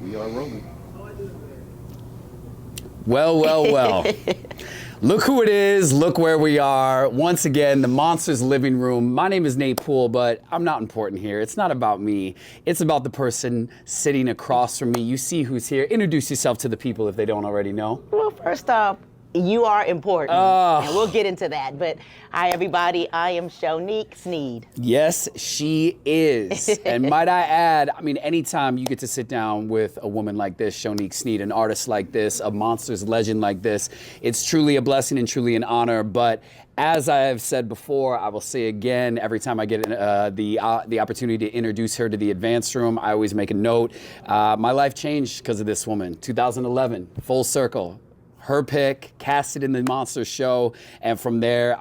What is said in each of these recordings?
We are rolling. Well. Look who it is, look where we are. Once again, the Monsters Living Room. My name is Nate Poole, but I'm not important here. It's not about me. It's about the person sitting across from me. You see who's here. Introduce yourself to the people if they don't already know. Well, first off, you are important, and we'll get into that. But hi, everybody. I am Chonique Sneed. Yes, she is. And might I add, I mean, anytime you get to sit down with a woman like this, Chonique Sneed, an artist like this, a Monsters legend like this, it's truly a blessing and truly an honor. But as I have said before, I will say again, every time I get the opportunity to introduce her to the advanced room, I always make a note. My life changed because of this woman. 2011, full circle. Her pick, casted in the Monsters show, and from there,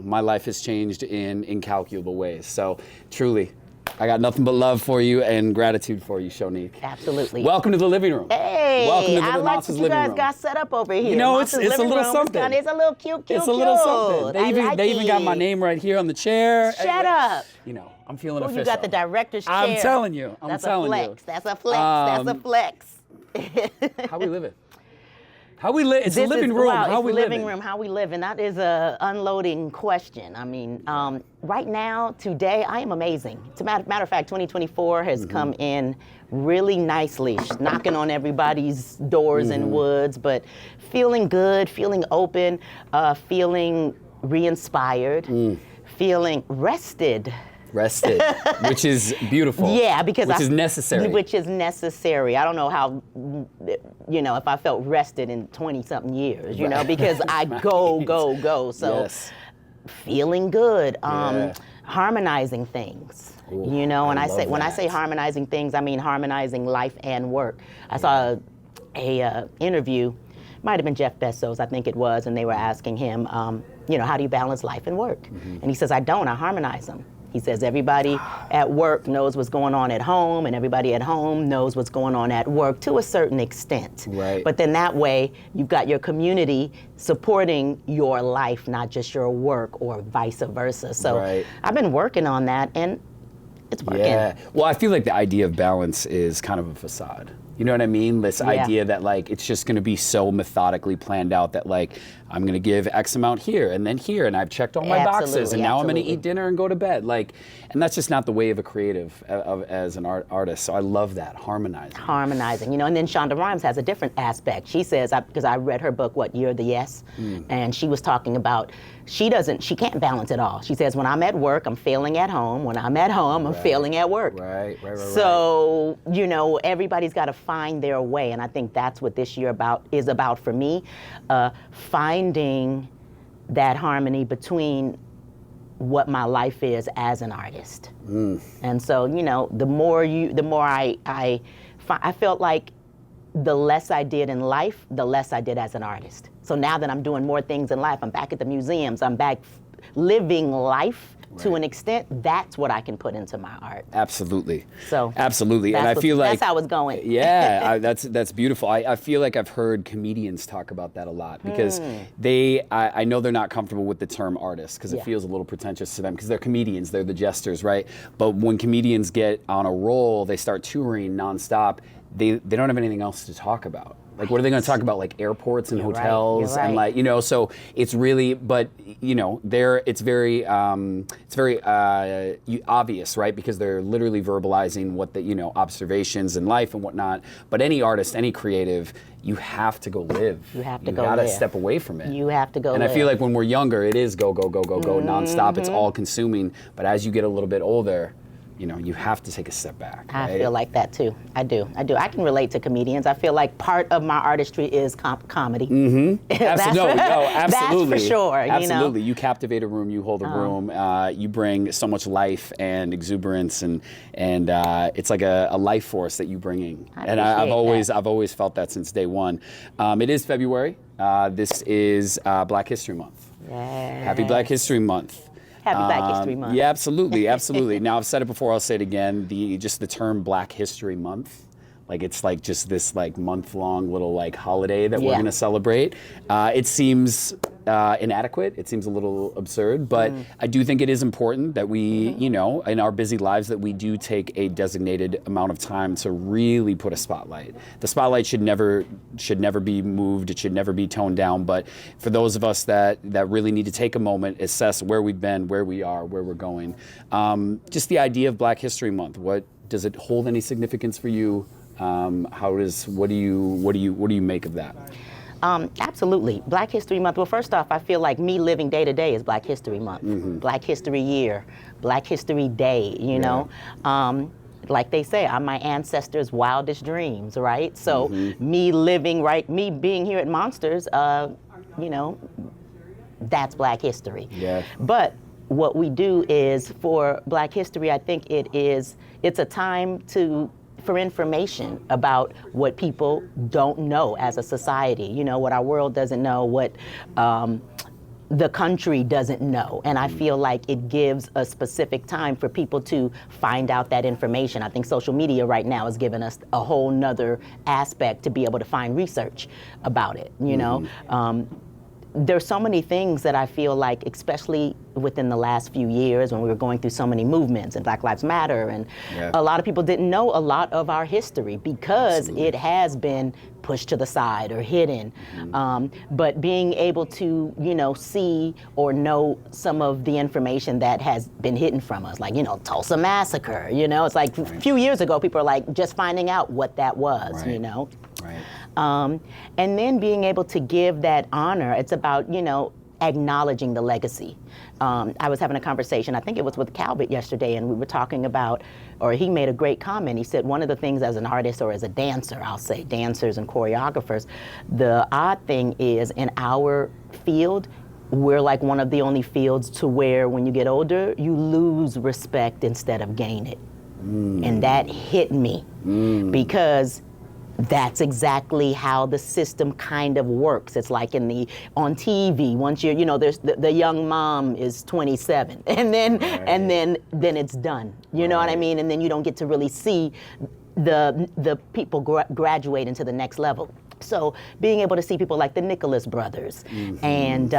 my life has changed in incalculable ways. So, truly, I got nothing but love for you and gratitude for you, Chonique. Absolutely. Welcome to the living room. Hey, welcome to the I like Monsters what you living guys room. got set up over here. You know, Monsters it's a living little room. something. It's a little cute. It's a little something. They even got my it. name right here on the chair. Shut up. You know, I'm feeling Oh, official. you got the director's chair. I'm telling you. That's a flex. That's a flex. How we living? How we live? It's a living room. Wow, how it's we living living? room. How we live, and that is a unloading question. I mean, right now, today, I am amazing. As a matter of fact, 2024 has come in really nicely, knocking on everybody's doors and woods, but feeling good, feeling open, feeling re-inspired, feeling rested. Rested, which is beautiful. Yeah, because which is necessary. Which is necessary. I don't know how, if I felt rested in 20-something years, because I go. So yes. Feeling good, harmonizing things. Ooh, when I say harmonizing things, I mean harmonizing life and work. I saw a interview, might have been Jeff Bezos, I think it was, and they were asking him, how do you balance life and work? And he says, I harmonize them. He says everybody at work knows what's going on at home, and everybody at home knows what's going on at work to a certain extent. Right. But then that way, you've got your community supporting your life, not just your work, or vice versa. So right. I've been working on that, and it's working. Yeah. Well, I feel like the idea of balance is kind of a facade. You know what I mean? This idea that it's just going to be so methodically planned out that I'm going to give X amount here and then here, and I've checked all my boxes, and now I'm going to eat dinner and go to bed. And that's just not the way of a creative as an artist. So I love that harmonizing. And then Shonda Rhimes has a different aspect. She says, because I read her book, You're the Yes, and she was talking about she can't balance it all. She says, when I'm at work, I'm failing at home. When I'm at home, I'm failing at work. Right. So, everybody's got to find their way. And I think that's what this year is about for me, finding that harmony between what my life is as an artist. And so, the more I felt like the less I did in life, the less I did as an artist. So now that I'm doing more things in life, I'm back at the museums, I'm back living life to an extent, that's what I can put into my art. Absolutely. So absolutely, and I feel like that's how it's going. Yeah, that's beautiful. I feel like I've heard comedians talk about that a lot because I know they're not comfortable with the term artist because it feels a little pretentious to them because they're comedians, they're the jesters, right? But when comedians get on a roll, they start touring nonstop. They don't have anything else to talk about. What are they going to talk about? Airports and hotels and so it's really, but it's very obvious, right? Because they're literally verbalizing what the observations in life and whatnot. But any artist, any creative, you have to go live. You have to you go gotta live. step away from it. You have to go And live. I feel like when we're younger, it is go nonstop. It's all consuming. But as you get a little bit older, you have to take a step back. Right? I feel like that too. I do. I can relate to comedians. I feel like part of my artistry is comedy. Absolutely. That's for sure. Absolutely. You captivate a room. You hold a room. You bring so much life and exuberance, and it's like a life force that you bring in. And I've always felt that since day one. It is February. This is Black History Month. Yes. Happy Black History Month. Happy Black History Month. Yeah, absolutely. Now I've said it before, I'll say it again. The term Black History Month, it's just this month-long little holiday that we're gonna celebrate. It seems inadequate. It seems a little absurd, but I do think it is important that we, you know, in our busy lives, that we do take a designated amount of time to really put a spotlight. The spotlight should never be moved. It should never be toned down. But for those of us that really need to take a moment, assess where we've been, where we are, where we're going. Just the idea of Black History Month. What does it hold any significance for you? What do you make of that? Absolutely. Black History Month. Well, first off, I feel like me living day to day is Black History Month, Black History Year, Black History Day, you know. Like they say, I'm my ancestors' wildest dreams, right? So me being here at Monsters, you know, that's Black history. Yeah. But what we do is, for Black history, I think it's a time for information about what people don't know as a society, you know, what our world doesn't know, what the country doesn't know. And I feel like it gives a specific time for people to find out that information. I think social media right now has given us a whole nother aspect to be able to find research about it, you know. There's so many things that I feel like, especially within the last few years when we were going through so many movements and Black Lives Matter, and a lot of people didn't know a lot of our history because it has been pushed to the side or hidden. But being able to, you know, see or know some of the information that has been hidden from us, like, you know, Tulsa Massacre, you know, it's like a few years ago, people are like just finding out what that was, you know. And then being able to give that honor, it's about, you know, acknowledging the legacy. I was having a conversation, I think it was with Calvert yesterday, and we were talking about, or he made a great comment. He said one of the things as an artist or as a dancer, I'll say dancers and choreographers, the odd thing is in our field, we're like one of the only fields to where when you get older, you lose respect instead of gain it. And that hit me because that's exactly how the system kind of works. It's like on TV, once you're, you know, there's the young mom is 27, and then then it's done. You know what I mean? And then you don't get to really see the people graduate into the next level. So being able to see people like the Nicholas brothers and,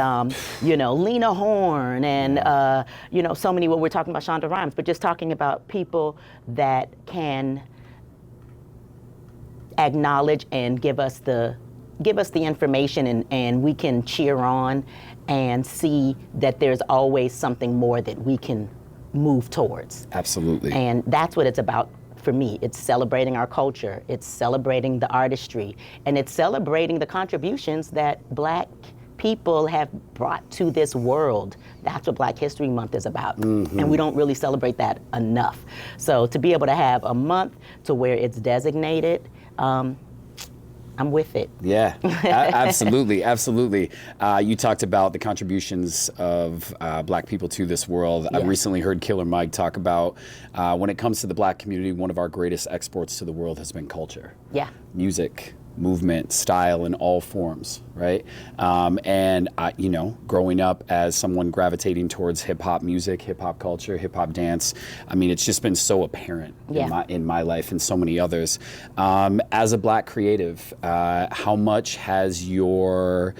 you know, Lena Horne and, you know, so many, well, we're talking about Shonda Rhimes, but just talking about people that can acknowledge and give us the information, and we can cheer on and see that there's always something more that we can move towards. Absolutely. And that's what it's about for me. It's celebrating our culture, it's celebrating the artistry, and it's celebrating the contributions that Black people have brought to this world. That's what Black History Month is about. And we don't really celebrate that enough. So to be able to have a month to where it's designated, I'm with it. Yeah, absolutely, absolutely. You talked about the contributions of Black people to this world. I recently heard Killer Mike talk about when it comes to the Black community, one of our greatest exports to the world has been culture. Yeah. Music, movement, style in all forms, right? And you know, growing up as someone gravitating towards hip hop music, hip hop culture, hip hop dance, I mean, it's just been so apparent in my life and so many others. As a Black creative, how much has your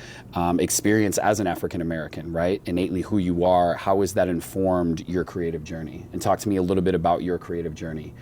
experience as an African American, right, innately who you are, how has that informed your creative journey? And talk to me a little bit about your creative journey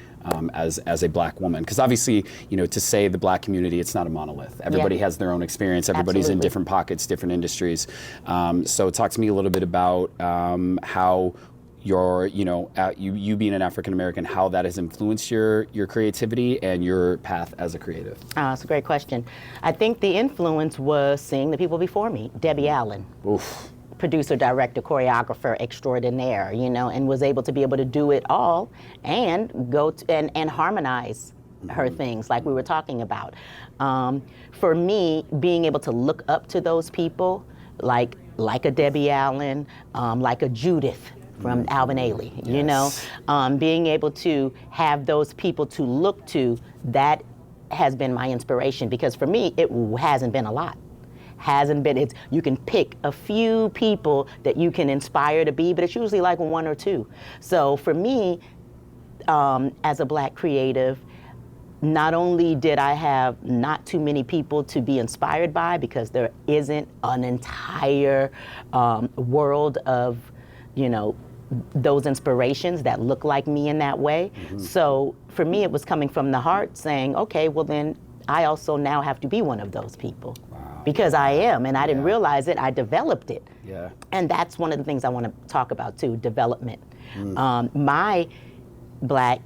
as a Black woman, because obviously, you know, to say the Black community, it's not a monolith. Everybody has their own experience. Everybody's in different pockets, different industries. So talk to me a little bit about how your, you know, you being an African American, how that has influenced your creativity and your path as a creative. That's a great question. I think the influence was seeing the people before me. Debbie Allen. Oof. Producer, director, choreographer extraordinaire, you know, and was able to be able to do it all and go and harmonize her things like we were talking about. For me, being able to look up to those people, like a Debbie Allen, like a Judith from Alvin Ailey, you know, being able to have those people to look to, that has been my inspiration, because for me, it hasn't been a lot. You can pick a few people that you can inspire to be, but it's usually like one or two. So for me, as a Black creative, not only did I have not too many people to be inspired by, because there isn't an entire world of, those inspirations that look like me in that way. So for me, it was coming from the heart saying, okay, well then I also now have to be one of those people. Wow. Because I am, and I didn't realize it, I developed it. Yeah. And that's one of the things I want to talk about too, development. My Black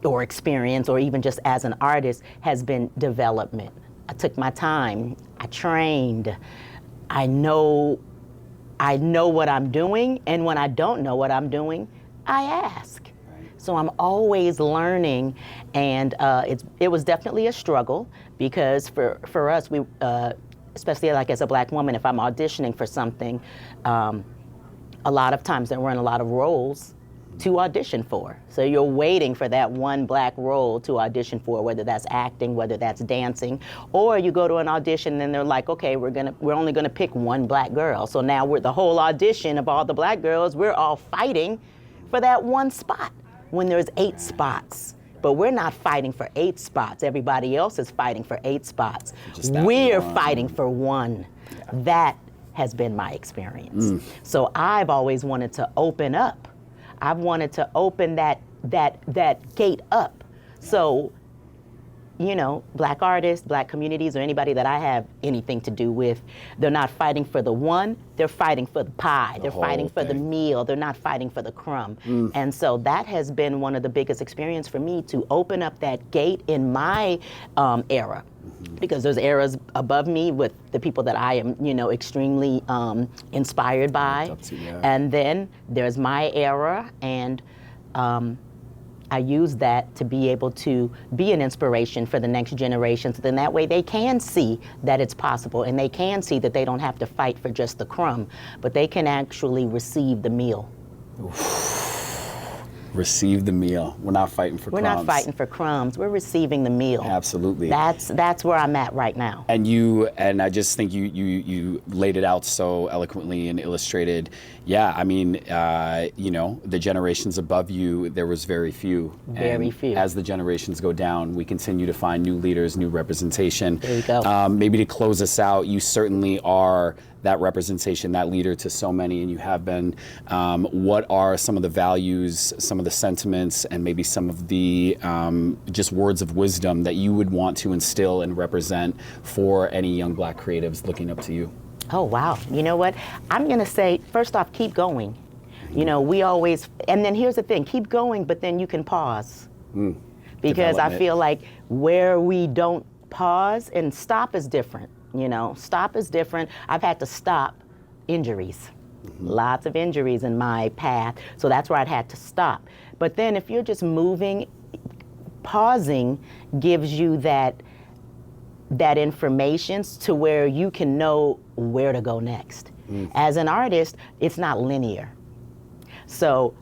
or experience, or even just as an artist, has been development. I took my time, I trained, I know what I'm doing, and when I don't know what I'm doing, I ask. So I'm always learning, and it was definitely a struggle, because for us, we, especially like as a Black woman, if I'm auditioning for something, a lot of times there weren't a lot of roles to audition for. So you're waiting for that one Black role to audition for, whether that's acting, whether that's dancing, or you go to an audition and they're like, okay, we're only gonna pick one Black girl. So now the whole audition of all the Black girls, we're all fighting for that one spot when there's 8 spots. But we're not fighting for 8 spots. Everybody else is fighting for 8 spots. We're fighting for one. Yeah. That has been my experience. So I've always wanted to open up. I've wanted to open that gate up. So, Black artists, Black communities, or anybody that I have anything to do with, they're not fighting for the one, they're fighting for the pie. They're fighting for the meal. They're not fighting for the crumb. And so that has been one of the biggest experiences for me, to open up that gate in my era. Because there's eras above me with the people that I am, extremely inspired by. And then there's my era, and I use that to be able to be an inspiration for the next generation. So then that way they can see that it's possible, and they can see that they don't have to fight for just the crumb, but they can actually receive the meal. Receive the meal. We're not fighting for crumbs. We're not fighting for crumbs. We're receiving the meal. Absolutely. That's where I'm at right now. And I just think you laid it out so eloquently and illustrated. Yeah, I mean, the generations above you, there was very few. Very few. As the generations go down, we continue to find new leaders, new representation. There you go. Maybe to close us out, you certainly are that representation, that leader to so many, and you have been. What are some of the values, some of the sentiments, and maybe some of the just words of wisdom that you would want to instill and represent for any young Black creatives looking up to you? Oh, wow. You know what? I'm going to say, first off, keep going. We always, and then here's the thing, keep going, but then you can pause. Because I feel like where we don't pause, and stop is different. Stop is different. I've had to stop injuries. Lots of injuries in my path. So that's where I'd had to stop. But then if you're just moving, pausing gives you that information to where you can know where to go next. As an artist, it's not linear. So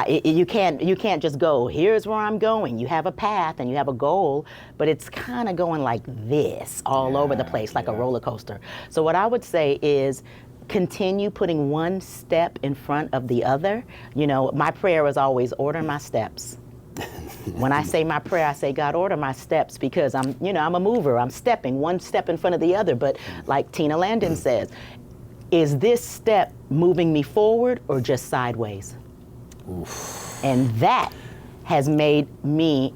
you can't just go, here's where I'm going. You have a path and you have a goal, but it's kind of going like this all over the place, like a roller coaster. So what I would say is continue putting one step in front of the other. My prayer is always order my steps. When I say my prayer, I say, God, order my steps, because I'm a mover. I'm stepping one step in front of the other. But like Tina Landon says, is this step moving me forward or just sideways? Oof. And that has made me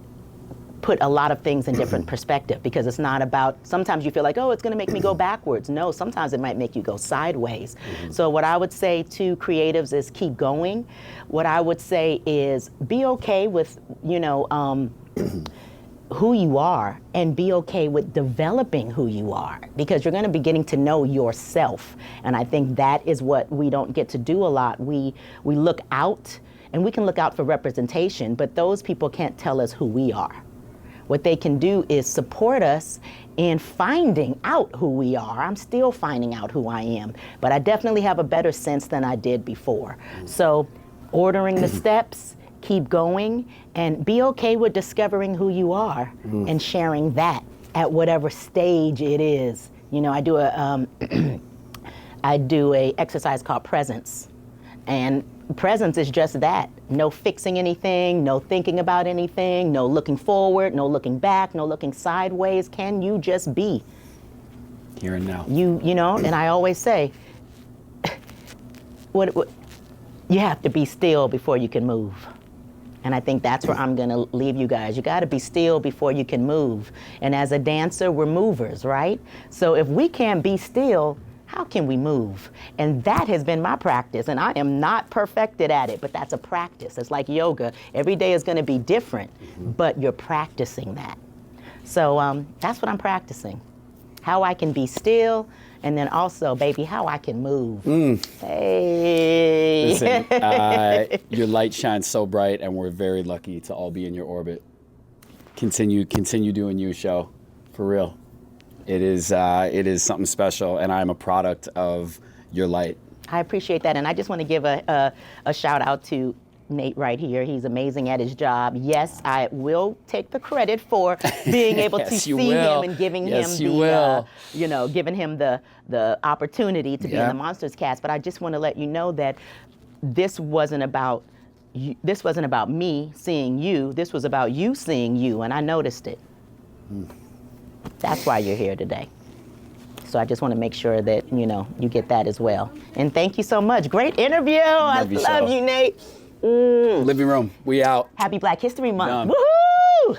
put a lot of things in different perspective, because it's not about, sometimes you feel like, oh, it's going to make me go backwards. No, sometimes it might make you go sideways. So what I would say to creatives is keep going. What I would say is be okay with, who you are, and be okay with developing who you are, because you're going to be getting to know yourself. And I think that is what we don't get to do a lot. We look out, and we can look out for representation, but those people can't tell us who we are. What they can do is support us in finding out who we are. I'm still finding out who I am, but I definitely have a better sense than I did before. So ordering the steps, keep going, and be okay with discovering who you are and sharing that at whatever stage it is. I do a exercise called presence. And presence is just that. No fixing anything, no thinking about anything, no looking forward, no looking back, no looking sideways. Can you just be? Here and now. You know, and I always say, what you have to be still before you can move. And I think that's where I'm gonna leave you guys. You gotta be still before you can move. And as a dancer, we're movers, right? So if we can't be still, how can we move? And that has been my practice. And I am not perfected at it, but that's a practice. It's like yoga. Every day is gonna be different, but you're practicing that. So that's what I'm practicing. How I can be still, and then also, baby, how I can move. Hey. Listen, your light shines so bright, and we're very lucky to all be in your orbit. Continue doing you, show, for real. It is something special, and I'm a product of your light. I appreciate that, and I just want to give a shout out to Nate right here. He's amazing at his job. Yes, I will take the credit for being able to see him and giving him the, giving him the opportunity to be in the Monsters cast. But I just want to let you know that this wasn't about this wasn't about me seeing you. This was about you seeing you, and I noticed it. That's why you're here today. So I just want to make sure that you get that as well. And thank you so much. Great interview. I love you, Nate. Living room, we out. Happy Black History Month. Done. Woohoo!